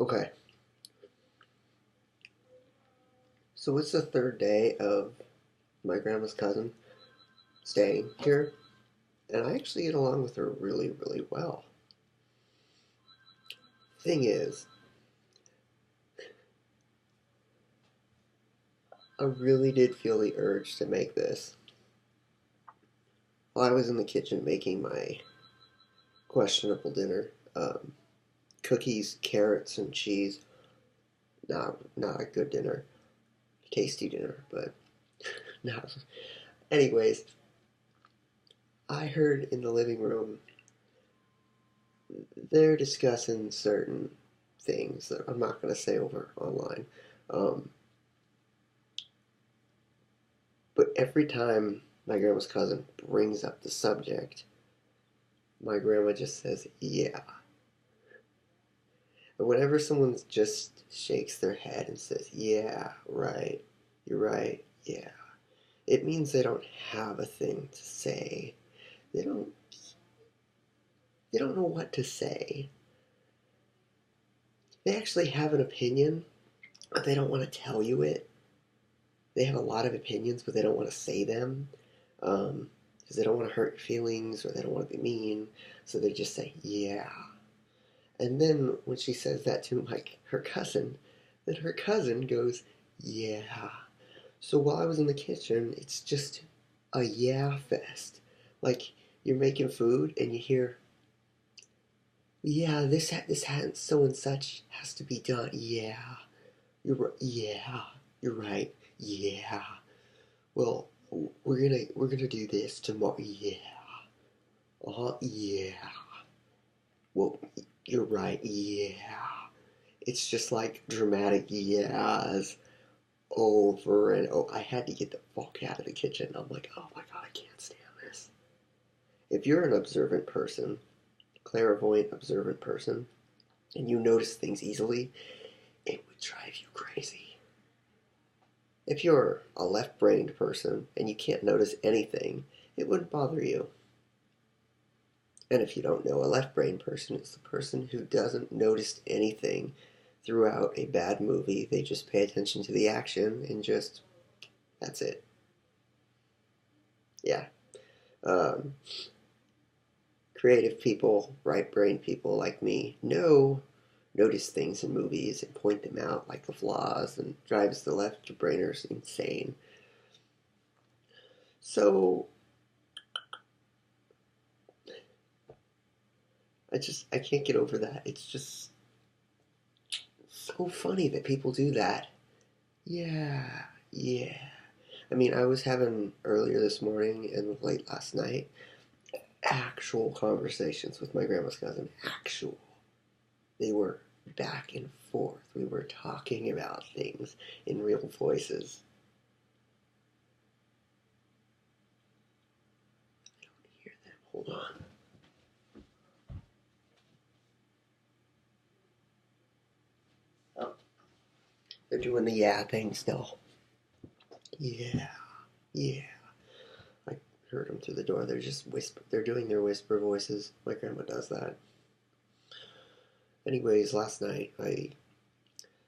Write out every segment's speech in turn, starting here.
Okay, so it's the third day of my grandma's cousin staying here, and I actually get along with her really, really well. Thing is, I really did feel the urge to make this. While I was in the kitchen making my questionable dinner, cookies, carrots, and cheese. Not a good dinner, tasty dinner, but not. Anyways, I heard in the living room they're discussing certain things that I'm not going to say over online. Um, but every time my grandma's cousin brings up the subject, my grandma just says, yeah. And whenever someone just shakes their head and says, yeah, right, you're right, yeah, it means they don't have a thing to say. They don't they don't know what to say. They actually have an opinion, but they don't want to tell you it. They have a lot of opinions, but they don't want to say them because they don't want to hurt your feelings or they don't want to be mean. So they just say, yeah. And then when she says that to her cousin, then her cousin goes, yeah. So while I was in the kitchen, it's just a yeah fest. Like you're making food and you hear, yeah, this so and such has to be done. Yeah, you're right. Yeah, you're right. Yeah. Well, we're gonna do this tomorrow. Yeah. Yeah. Well, you're right. Yeah. It's just like dramatic yeahs over and oh, I had to get the fuck out of the kitchen. I'm like, oh my god, I can't stand this. If you're an observant person, clairvoyant observant person, and you notice things easily, it would drive you crazy. If you're a left brained person and you can't notice anything, it wouldn't bother you. And if you don't know, a left brained person is the person who doesn't notice anything throughout a bad movie. They just pay attention to the action and just, that's it. Yeah. Um, Creative people, right brained people like me, notice things in movies and point them out like the flaws and drives the left brainers insane. So I can't get over that. It's just so funny that people do that. Yeah, yeah. I mean, I was having earlier this morning and late last night actual conversations with my grandma's cousin. Actual. They were back and forth. We were talking about things in real voices. I don't hear them. Hold on. Oh, they're doing the yeah thing still. Yeah, yeah. I heard them through the door. They're just whisper. They're doing their whisper voices. My grandma does that. Anyways, last night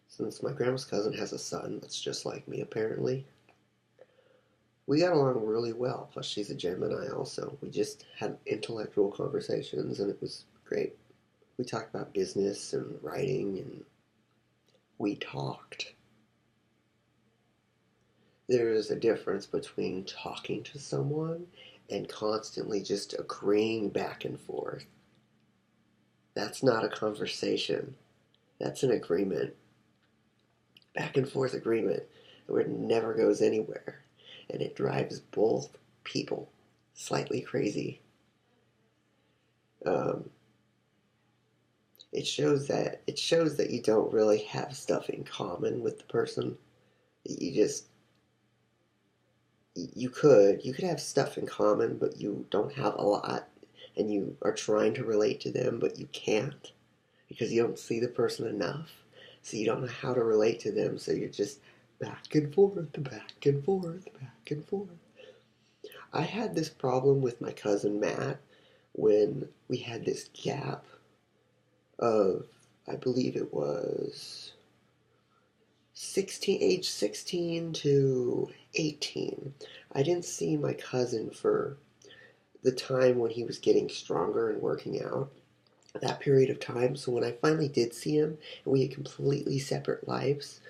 since my grandma's cousin has a son that's just like me apparently, we got along really well. Plus, she's a Gemini also. We just had intellectual conversations and it was great. We talked about business and writing and we talked. There is a difference between talking to someone and constantly just agreeing back and forth. That's not a conversation. That's an agreement. Back and forth agreement where it never goes anywhere. And it drives both people slightly crazy. Um, it shows that you don't really have stuff in common with the person. You just you could have stuff in common, but you don't have a lot, and you are trying to relate to them, but you can't because you don't see the person enough, so you don't know how to relate to them. So you're just back and forth, back and forth, back and forth. I had this problem with my cousin Matt when we had this gap of I believe it was 16 to 18. I didn't see my cousin for the time when he was getting stronger and working out, that period of time. So when I finally did see him and we had completely separate lives,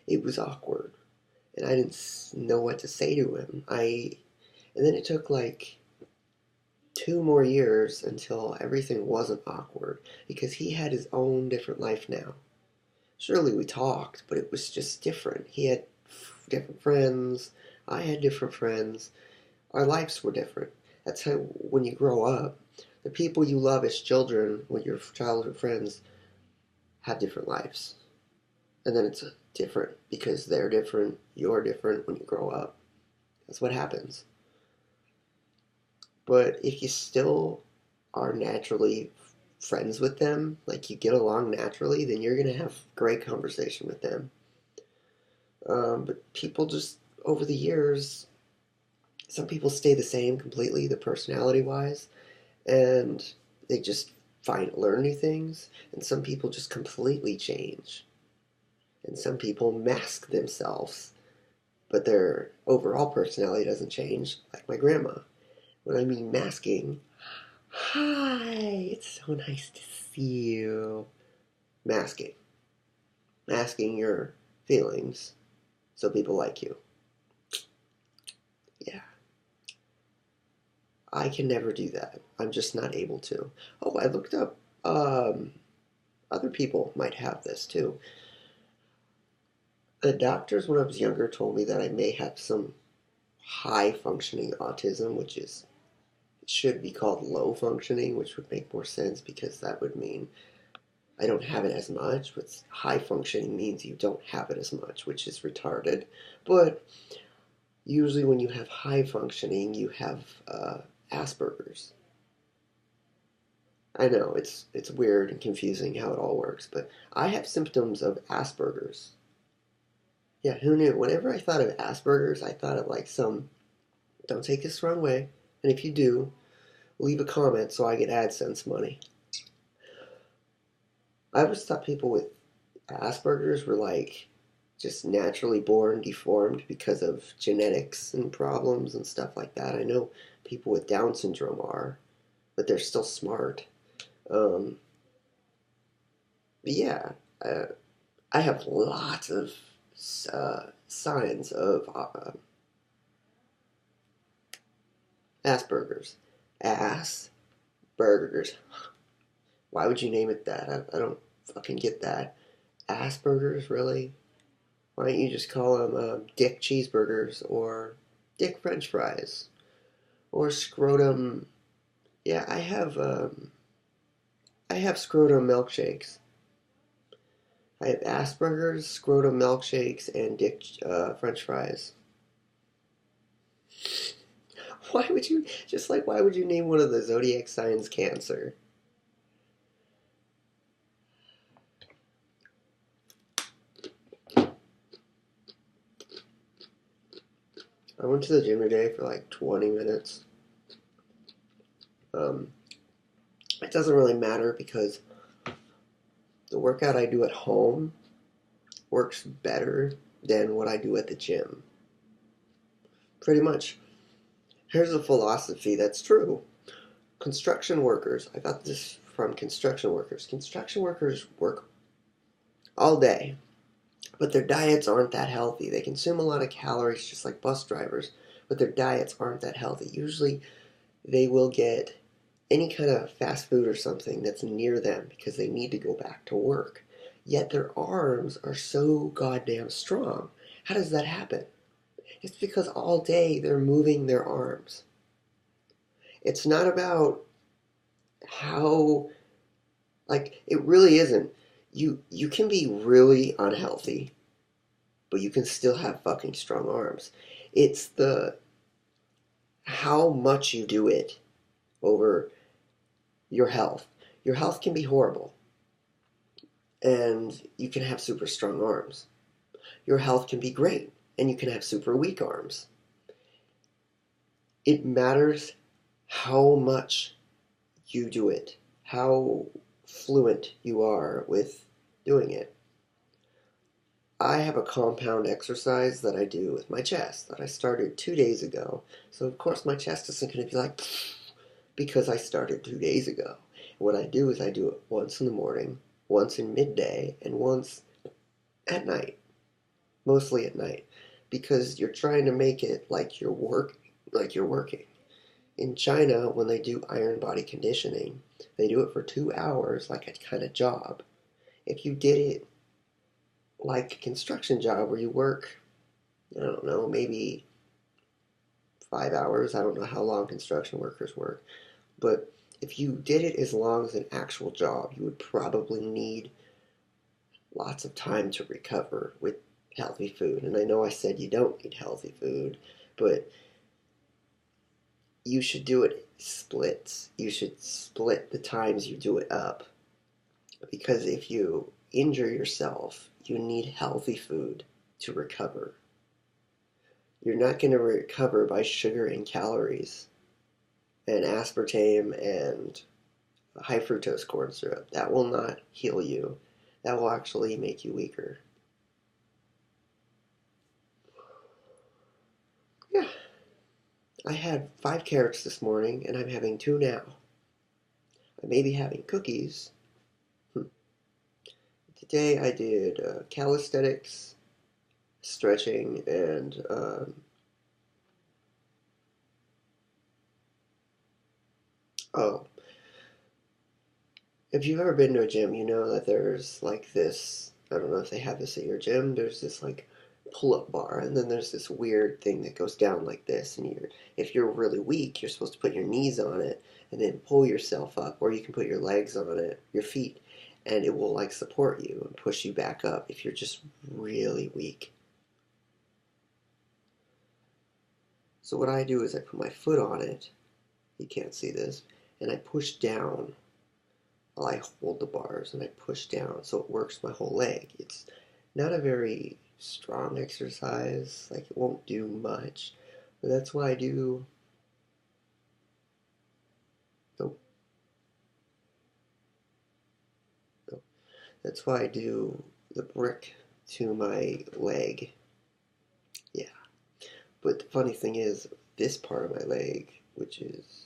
it was awkward. And I didn't know what to say to him. And then it took like 2 more years until everything wasn't awkward because he had his own different life now. Surely we talked, but it was just different. He had different friends. I had different friends. Our lives were different. That's how, when you grow up, the people you love as children, with your childhood friends, have different lives. And then it's different because they're different, you're different when you grow up. That's what happens. But if you still are naturally friends with them, like you get along naturally, then you're going to have great conversation with them. But people just, over the years, some people stay the same completely, the personality wise, and they just learn new things, and some people just completely change. And some people mask themselves, but their overall personality doesn't change, like my grandma. When I mean masking, hi, it's so nice to see you. Masking. Masking your feelings so people like you. Yeah. I can never do that. I'm just not able to. Oh, I looked up, other people might have this too. The doctors, when I was younger, told me that I may have some high functioning autism, which is should be called low functioning, which would make more sense because that would mean I don't have it as much. But high functioning means you don't have it as much, which is retarded. But usually, when you have high functioning, you have Asperger's. I know it's weird and confusing how it all works, but I have symptoms of Asperger's. Yeah, who knew? Whenever I thought of Asperger's, I thought of like some. Don't take this the wrong way, and if you do, leave a comment so I get AdSense money. I always thought people with Asperger's were like just naturally born deformed because of genetics and problems and stuff like that. I know people with Down syndrome are, but they're still smart. Um, but yeah, uh, I have lots of signs of Asperger's. Asperger's. Why would you name it that? I don't fucking get that. Asperger's, really? Why don't you just call them Dick Cheeseburgers or Dick French Fries or Scrotum? Yeah, I have Scrotum milkshakes. I have Asperger's, Scrotum milkshakes, and Dick French fries. Why would you why would you name one of the zodiac signs Cancer? I went to the gym today for like 20 minutes. Um, it doesn't really matter because the workout I do at home works better than what I do at the gym. Pretty much. Here's a philosophy that's true. Construction workers, I got this from construction workers. Construction workers work all day, but their diets aren't that healthy. They consume a lot of calories just like bus drivers, but their diets aren't that healthy. Usually they will get any kind of fast food or something that's near them because they need to go back to work. Yet their arms are so goddamn strong. How does that happen? It's because all day they're moving their arms. It's not about how, like, it really isn't. You can be really unhealthy, but you can still have fucking strong arms. It's the how much you do it over your health. Your health can be horrible, and you can have super strong arms. Your health can be great, and you can have super weak arms. It matters how much you do it, how fluent you are with doing it. I have a compound exercise that I do with my chest that I started 2 days ago. So, of course, my chest isn't going to be like, because I started 2 days ago. What I do is I do it once in the morning, once in midday, and once at night, mostly at night, because you're trying to make it like you're working. In China, when they do iron body conditioning, they do it for 2 hours like a kind of job. If you did it like a construction job where you work, I don't know, maybe 5 hours. I don't know how long construction workers work. But if you did it as long as an actual job, you would probably need lots of time to recover with healthy food. And I know I said you don't need healthy food, but you should do it splits. You should split the times you do it up. Because if you injure yourself, you need healthy food to recover. You're not going to recover by sugar and calories and aspartame and high fructose corn syrup. That will not heal you. That will actually make you weaker. Yeah, I had 5 carrots this morning and I'm having 2 now. I may be having cookies. Today I did calisthenics, stretching, and oh, if you've ever been to a gym, you know that there's like this. I don't know if they have this at your gym. There's this like pull-up bar, and then there's this weird thing that goes down like this. And if you're really weak, you're supposed to put your knees on it and then pull yourself up, or you can put your legs on it, your feet, and it will like support you and push you back up if you're just really weak. So what I do is I put my foot on it. You can't see this, and I push down while I hold the bars and I push down so it works my whole leg. It's not a very strong exercise, like it won't do much, but that's why I do. Oh, oh, that's why I do the brick to my leg. Yeah, but the funny thing is, this part of my leg, which is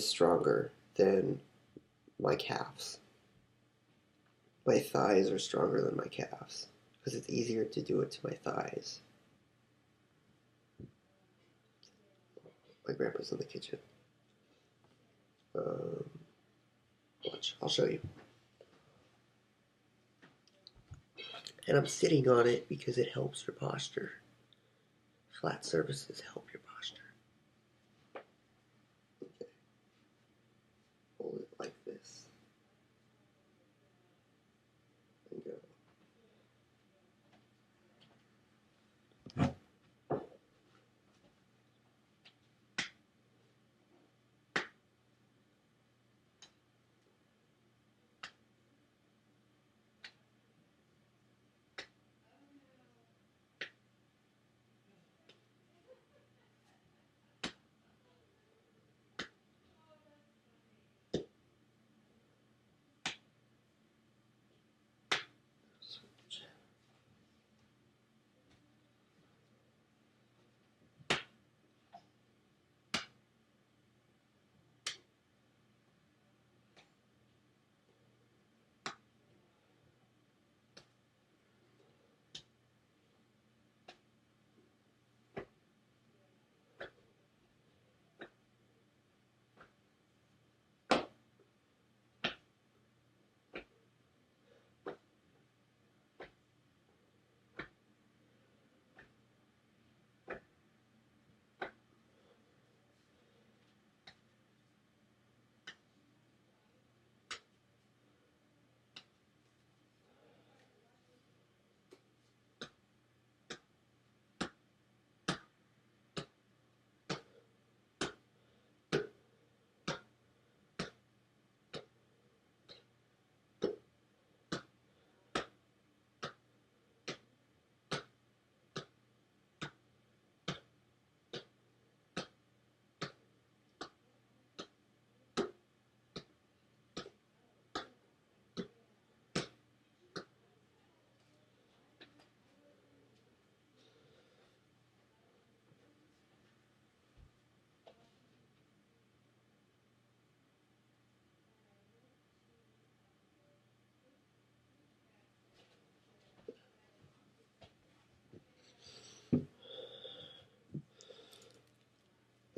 stronger than my calves. My thighs are stronger than my calves because it's easier to do it to my thighs. My grandpa's in the kitchen. Um, Watch, I'll show you. And I'm sitting on it because it helps your posture. Flat surfaces help your posture. Okay, hold it like this and go.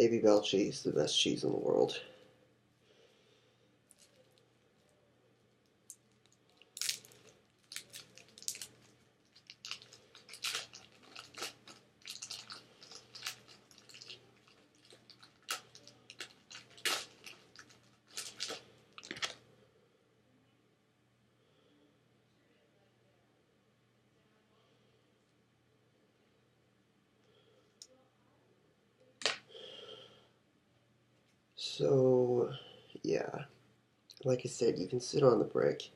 Babybel cheese, the best cheese in the world. So, yeah, like I said, you can sit on the brick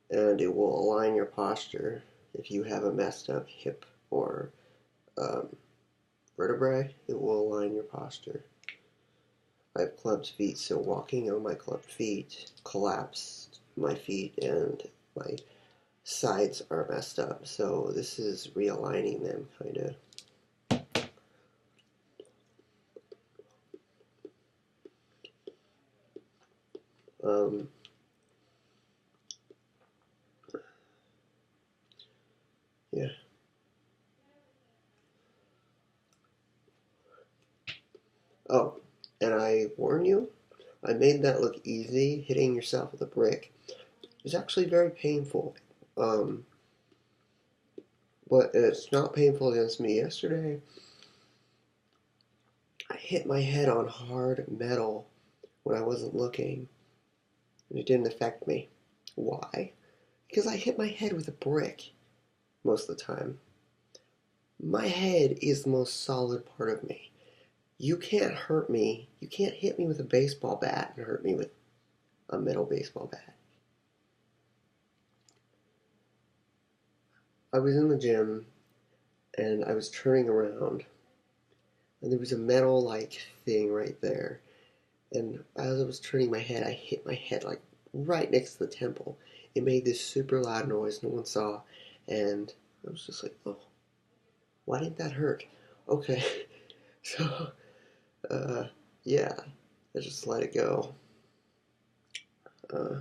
and it will align your posture. If you have a messed up hip or um, vertebrae, it will align your posture. I have clubbed feet, so walking on my clubbed feet collapsed my feet and my sides are messed up. So this is realigning them, kind of. Um, yeah. Oh, and I warn you, I made that look easy. Hitting yourself with a brick is actually very painful. Um, but it's not painful against me. Yesterday, I hit my head on hard metal when I wasn't looking, and it didn't affect me. Why? Because I hit my head with a brick most of the time. My head is the most solid part of me. You can't hurt me. You can't hit me with a baseball bat and hurt me with a metal baseball bat. I was in the gym and I was turning around and there was a metal like thing right there. And as I was turning my head, I hit my head like right next to the temple. It made this super loud noise no one saw. And I was just like, oh, why didn't that hurt? Okay. So, uh, yeah, I just let it go. Uh,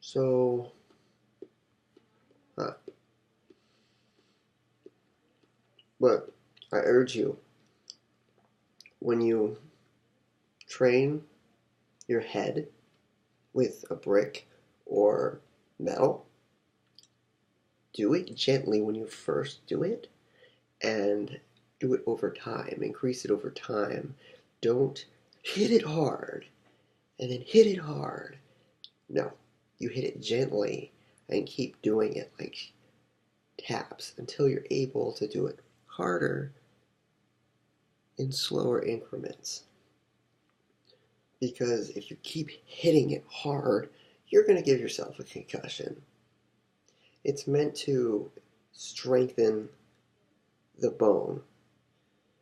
so, huh. But I urge you, when you train your head with a brick or metal, do it gently when you first do it and do it over time, increase it over time. Don't hit it hard and then hit it hard. No, you hit it gently and keep doing it like taps until you're able to do it harder in slower increments. Because if you keep hitting it hard, you're going to give yourself a concussion. It's meant to strengthen the bone.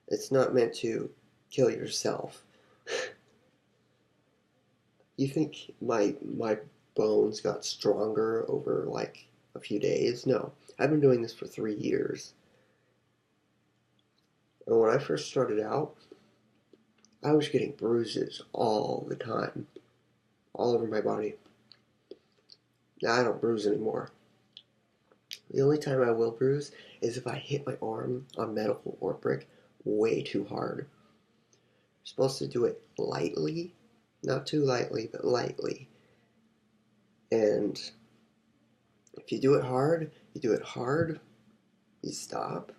It's not meant to kill yourself. You think my bones got stronger over like a few days? No. I've been doing this for 3 years. And when I first started out, I was getting bruises all the time, all over my body. Now I don't bruise anymore. The only time I will bruise is if I hit my arm on metal or brick way too hard. You're supposed to do it lightly, not too lightly, but lightly. And if you do it hard, you stop,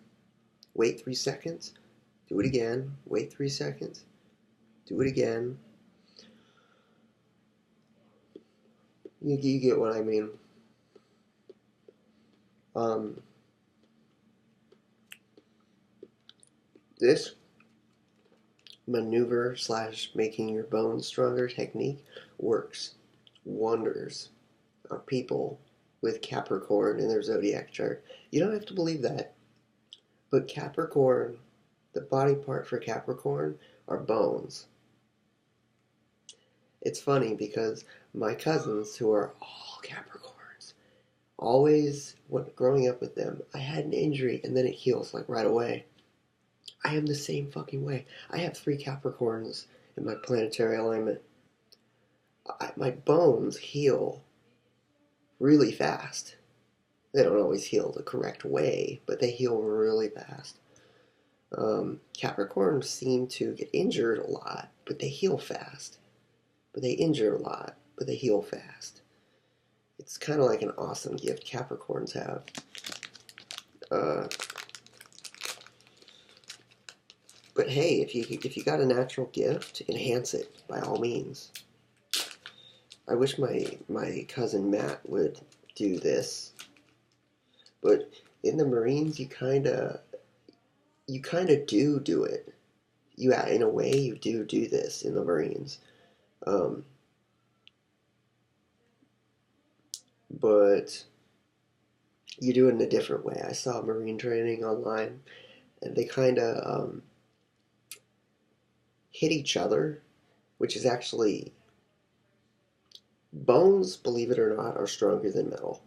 wait 3 seconds, do it again, wait 3 seconds, do it again. You get what I mean. This maneuver slash making your bones stronger technique works wonders on people with Capricorn in their zodiac chart. You don't have to believe that, but Capricorn, the body part for Capricorn are bones. It's funny because my cousins, who are all Capricorns, always, when growing up with them, I had an injury and then it heals like right away. I am the same fucking way. I have 3 Capricorns in my planetary alignment. My bones heal really fast. They don't always heal the correct way, but they heal really fast. Capricorns seem to get injured a lot, but they heal fast. But they injure a lot, but they heal fast. It's kind of like an awesome gift Capricorns have. Uh, but hey, if you got a natural gift, enhance it by all means. I wish my cousin Matt would do this, but in the Marines, you kind of do it. You in a way you do this in the Marines, um, but you do it in a different way. I saw Marine training online, and they kind of hit each other, which is actually bones. Believe it or not, are stronger than metal.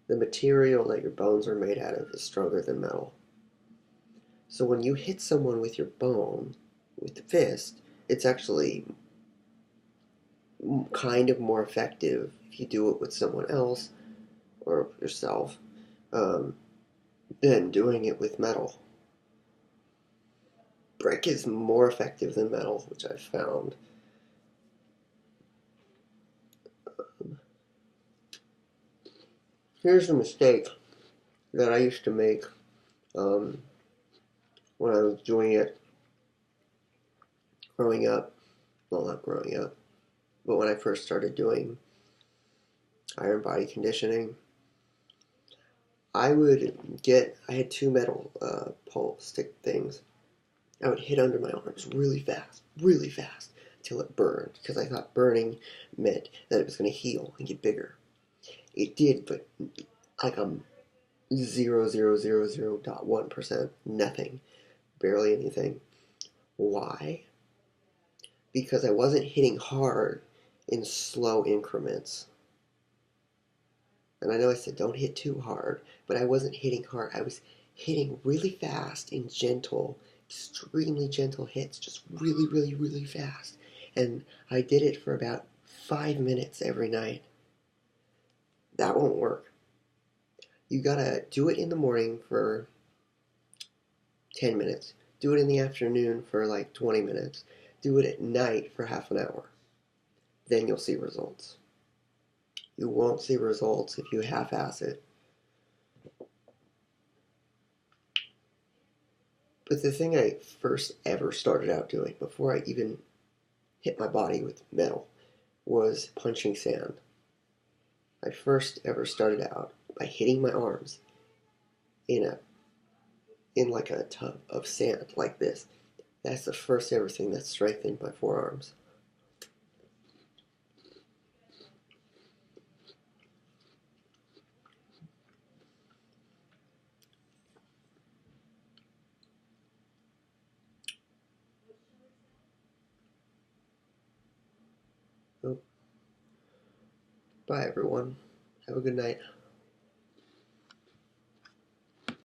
The material that your bones are made out of is stronger than metal. So when you hit someone with your bone, with the fist, it's actually kind of more effective if you do it with someone else or yourself um, than doing it with metal. Brick is more effective than metal, which I've found. Here's a mistake that I used to make um, when I was doing it growing up. Well, not growing up, but when I first started doing iron body conditioning, I had two metal pole stick things. I would hit under my arms really fast, till it burned, because I thought burning meant that it was going to heal and get bigger. It did, but like 0.0000.1%, nothing, barely anything. Why? Because I wasn't hitting hard in slow increments. And I know I said don't hit too hard, but I wasn't hitting hard. I was hitting really fast in gentle, extremely gentle hits, just really, really, really fast. And I did it for about 5 minutes every night. That won't work. You gotta do it in the morning for 10 minutes. Do it in the afternoon for like 20 minutes. Do it at night for half an hour. Then you'll see results. You won't see results if you half-ass it. But the thing I first ever started out doing, before I even hit my body with metal, was punching sand. I first ever started out by hitting my arms in a in like a tub of sand like this. That's the first ever thing that strengthened my forearms. So, bye everyone. Have a good night.